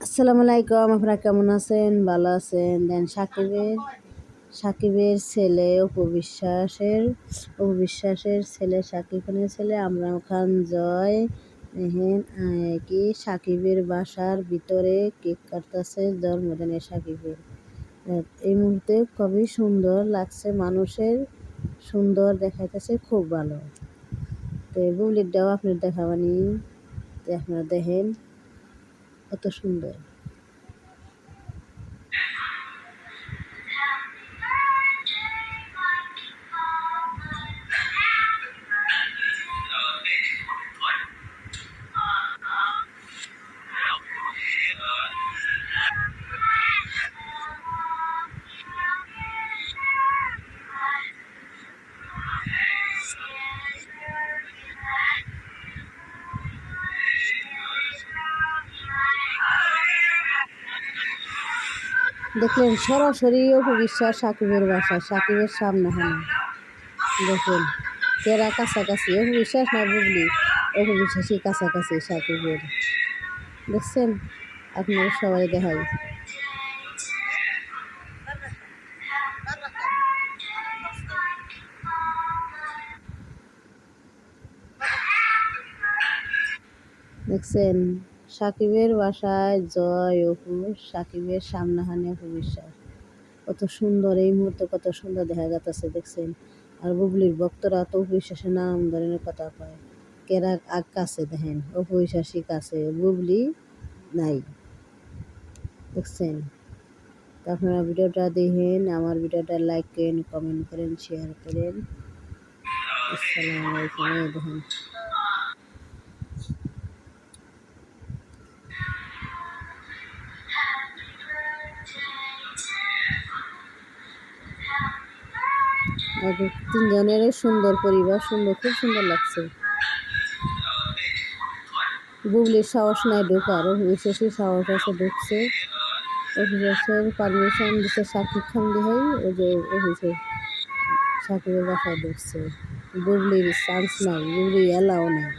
আসসালামু আলাইকুম, আপনারা কেমন আছেন? ভালো আছেন? দেন সাকিবের ছেলে অপু বিশ্বাসের ছেলে সাকিব খানের ছেলে আমরান খান জয় দেখেন কি সাকিবের বাসার ভিতরে কেক কাটতেছে জন্মদিনে সাকিবের। এই মুহূর্তে খুবই সুন্দর লাগছে, মানুষের সুন্দর দেখাইতেছে, খুব ভালো। তো বুবলিটাও আপনার দেখাবানি, আপনারা দেখেন কত সুন্দর। দেখলেন সরাসরি অপু বিশ্বাস সাকিবের বাসা, সাকিবের সামনে হানা। দেখুন কেরা কাছাকাছি, অপু বিশ্বাস না বুবলি, অপু বিশ্বাসই কাছাকাছি সাকিবের। দেখছেন, আপনারা সবাই দেখাই। দেখছেন সাকিবের বাসায় জয় অপু, সাকিবের সামনাহানি অপু বিশ্বাস। কত সুন্দর এই মুহূর্তে, কত সুন্দর দেখা যাচ্ছে দেখছেন। আর বুবলির ভক্তরা তো অপু বিশ্বাসের নাম ধরনের কথা কয়, কেরা কাছে দেখেন, অপু বিশ্বাসই কাছে, বুবলি নাই। দেখছেন, তো আপনারা ভিডিওটা দেখেন, আমার ভিডিওটা লাইক করেন, কমেন্ট করেন, শেয়ার করেন। আসসালামু আলাইকুম। দেখেন তিনজনের সুন্দর পরিবার, সুন্দর, খুব সুন্দর লাগছে। বুবলির সাহস নাই ঢোকার, বিশেষই সাহস আছে ঢুকছে। অফিসের পারমিশন দিচ্ছে সাকিব খান দিয়েই, ওই যে অফিসে সাকিবের বাসায় ঢুকছে। বুবলির চান্স নাই, বুবলি এলাও নাই।